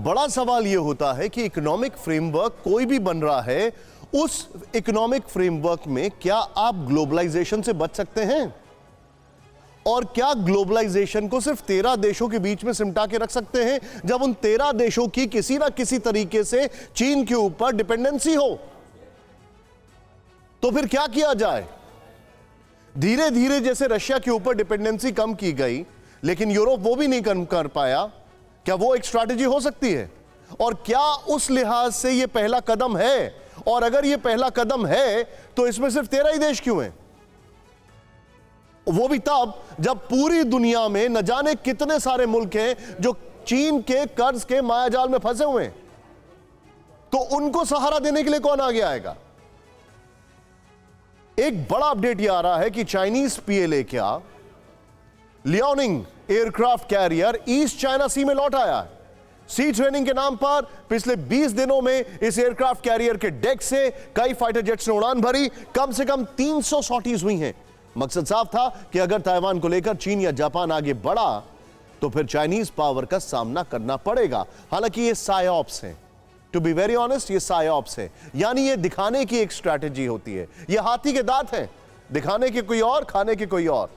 बड़ा सवाल यह होता है कि इकोनॉमिक फ्रेमवर्क कोई भी बन रहा है, उस इकोनॉमिक फ्रेमवर्क में क्या आप ग्लोबलाइजेशन से बच सकते हैं? और क्या ग्लोबलाइजेशन को सिर्फ 13 देशों के बीच में सिमटा के रख सकते हैं, जब उन 13 देशों की किसी ना किसी तरीके से चीन के ऊपर डिपेंडेंसी हो? तो फिर क्या किया जाए? धीरे धीरे जैसे रशिया के ऊपर डिपेंडेंसी कम की गई, लेकिन यूरोप वो भी नहीं कम कर पाया। क्या वो एक स्ट्रैटेजी हो सकती है? और क्या उस लिहाज से यह पहला कदम है? और अगर यह पहला कदम है तो इसमें सिर्फ 13 ही देश क्यों हैं? वो भी तब जब पूरी दुनिया में न जाने कितने सारे मुल्क हैं जो चीन के कर्ज के मायाजाल में फंसे हुए हैं। तो उनको सहारा देने के लिए कौन आगे आएगा? एक बड़ा अपडेट यह आ रहा है कि चाइनीज पीएलए क्या Liaoning aircraft carrier East China Sea में लौट आया है। सी ट्रेनिंग के नाम पर पिछले 20 दिनों में इस एयरक्राफ्ट कैरियर के डेक से कई फाइटर जेट्स ने उड़ान भरी। कम से कम 300 सॉर्टीज हुई हैं। मकसद साफ था कि अगर ताइवान को लेकर चीन या जापान आगे बढ़ा तो फिर चाइनीज पावर का सामना करना पड़ेगा। हालांकि ये साइऑप्स हैं, टू बी वेरी ऑनेस्ट, ये साइऑप्स हैं, यानी ये दिखाने की एक स्ट्रैटेजी होती है। ये हाथी के दांत हैं, दिखाने के कोई और, खाने के कोई और।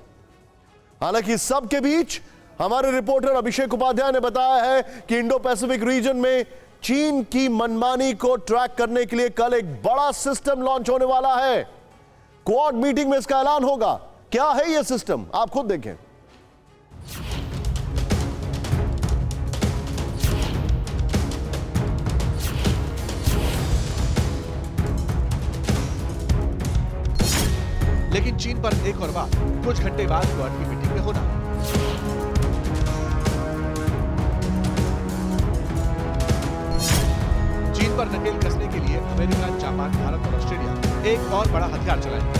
हालांकि सब के बीच हमारे रिपोर्टर अभिषेक उपाध्याय ने बताया है कि इंडो पैसिफिक रीजन में चीन की मनमानी को ट्रैक करने के लिए कल एक बड़ा सिस्टम लॉन्च होने वाला है। क्वाड मीटिंग में इसका ऐलान होगा। क्या है यह सिस्टम, आप खुद देखें। लेकिन चीन पर एक और बात कुछ घंटे बाद क्वाड की मीटिंग में होना। चीन पर नकेल कसने के लिए अमेरिका, जापान, भारत और ऑस्ट्रेलिया एक और बड़ा हथियार चलाएंगे।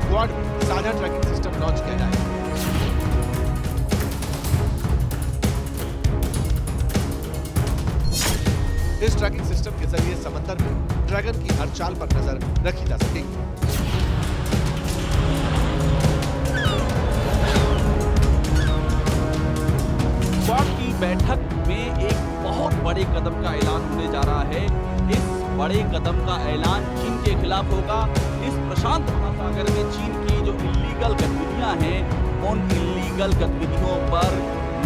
क्वाड में साझा ट्रैकिंग सिस्टम लॉन्च किया जाएगा। इस ट्रैकिंग सिस्टम के जरिए समंदर में ड्रैगन की हर चाल पर नजर रखी जा सकेगी। क्वाड की बैठक में एक बहुत बड़े कदम का ऐलान होने जा रहा है। इस बड़े कदम का ऐलान चीन के खिलाफ होगा। इस प्रशांत महासागर में चीन की जो इल्लीगल गतिविधियां हैं, उन इल्लीगल गतिविधियों पर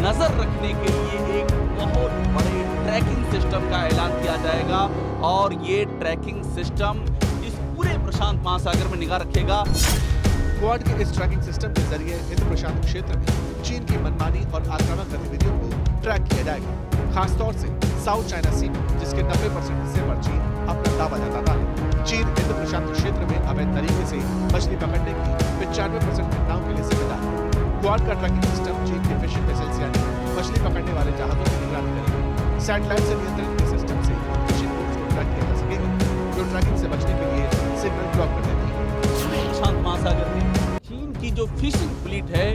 नजर रखने के लिए एक बहुत बड़े ट्रैकिंग सिस्टम का ऐलान किया जाएगा। और ये ट्रैकिंग सिस्टम इस पूरे प्रशांत महासागर में निगाह रखेगा। क्वाड के इस ट्रैकिंग सिस्टम के जरिए हिंद प्रशांत क्षेत्र में चीन की मनमानी और आक्रामक गतिविधियों को ट्रैक किया जाएगा। खासतौर से साउथ चाइना सी, जिसके 90% हिस्से पर चीन अपना दावा जताता है। चीन हिंद प्रशांत क्षेत्र में अवैध तरीके से मछली पकड़ने की 95% घटनाओं के लिए जिम्मेदार है। क्वाड का ट्रैकिंग सिस्टम चीन के फिशिंग वेसल्स यानी मछली पकड़ने वाले जहाजों की निगरानी करेगा। सैटेलाइट से नियंत्रित सिस्टम से फिशिंग बोट्स को ट्रैक किया जा सकेगा, जो ट्रैकिंग से बचने के लिए सिग्नल ब्लॉक कर देती है। प्रशांत महासागर में चीन की जो फिशिंग फ्लीट है,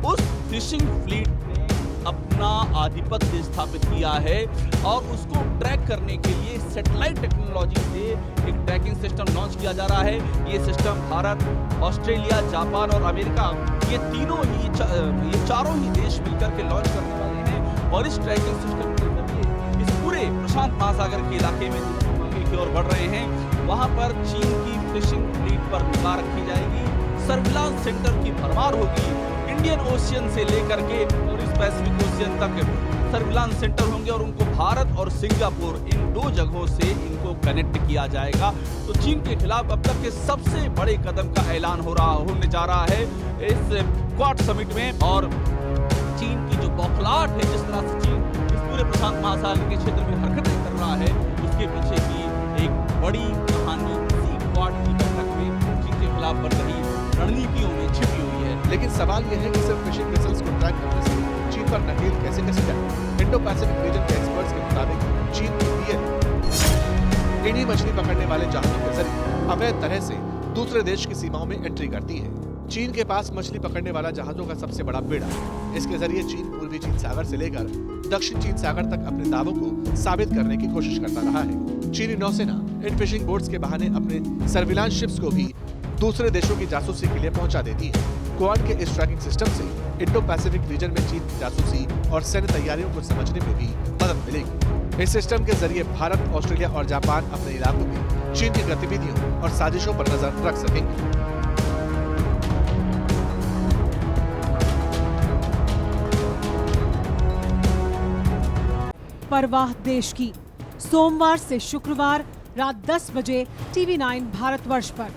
उस फिशिंग फ्लीट ने अपना आधिपत्य स्थापित किया है और उसको ट्रैक करने के लिए सैटेलाइट टेक्नोलॉजी से एक ट्रैकिंग सिस्टम लॉन्च किया जा रहा है। ये सिस्टम भारत, ऑस्ट्रेलिया, जापान और अमेरिका, ये चारों ही देश मिलकर के लॉन्च करने वाले हैं। और इस ट्रैकिंग सिस्टम के जरिए इस पूरे प्रशांत महासागर के इलाके में की ओर बढ़ रहे हैं, वहां पर चीन की फिशिंग फ्लीट पर निगाह रखी जाएगी। सर्विलांस सेंटर की भरमार होगी। इंडियन ओशियन से लेकर के और इस पैसिफिक ओशियन तक सर्विलांस सेंटर होंगे और उनको भारत और सिंगापुर, इन दो जगहों से इनको कनेक्ट किया जाएगा। तो चीन के खिलाफ अब तक के सबसे बड़े कदम का ऐलान होने जा रहा है इस क्वाड समिट में। और चीन की जो बौखलाहट है, जिस तरह से चीन इस पूरे प्रशांत महासागर के क्षेत्र में हरकतें कर रहा है, उसके पीछे की एक बड़ी कहानी इसी क्वाड की बैठक में चीन के खिलाफ बन रही रणनीतियों में छिपी हुई है। लेकिन सवाल यह है कि सिर्फ फिशिंग वेसल्स को ट्रैक करने से चीन पर नकेल कैसे कसी जाए? इंडो पैसिफिक रीजन के एक्सपर्ट्स के मुताबिक चीन की पीएलए इन्हीं मछली पकड़ने वाले जहाजों के जरिए अवैध तरह से दूसरे देश की सीमाओं में एंट्री करती है। चीन के पास मछली पकड़ने वाला जहाजों का सबसे बड़ा बेड़ा है। इसके जरिए चीन पूर्वी चीन सागर से लेकर दक्षिण चीन सागर तक अपने दावों को साबित करने की कोशिश करता रहा है। चीनी नौसेना इन फिशिंग बोट्स के बहाने अपने सर्विलांस शिप्स को भी दूसरे देशों की जासूसी के लिए पहुंचा देती है। क्वाड के इस ट्रैकिंग सिस्टम से इंडो पैसिफिक रीजन में चीन की जासूसी और सैन्य तैयारियों को समझने में भी मदद मिलेगी। इस सिस्टम के जरिए भारत, ऑस्ट्रेलिया और जापान अपने इलाकों में चीन की गतिविधियों और साजिशों पर नजर रख सकेंगे। परवाह देश की, सोमवार से शुक्रवार रात 10 बजे TV9 भारतवर्ष पर।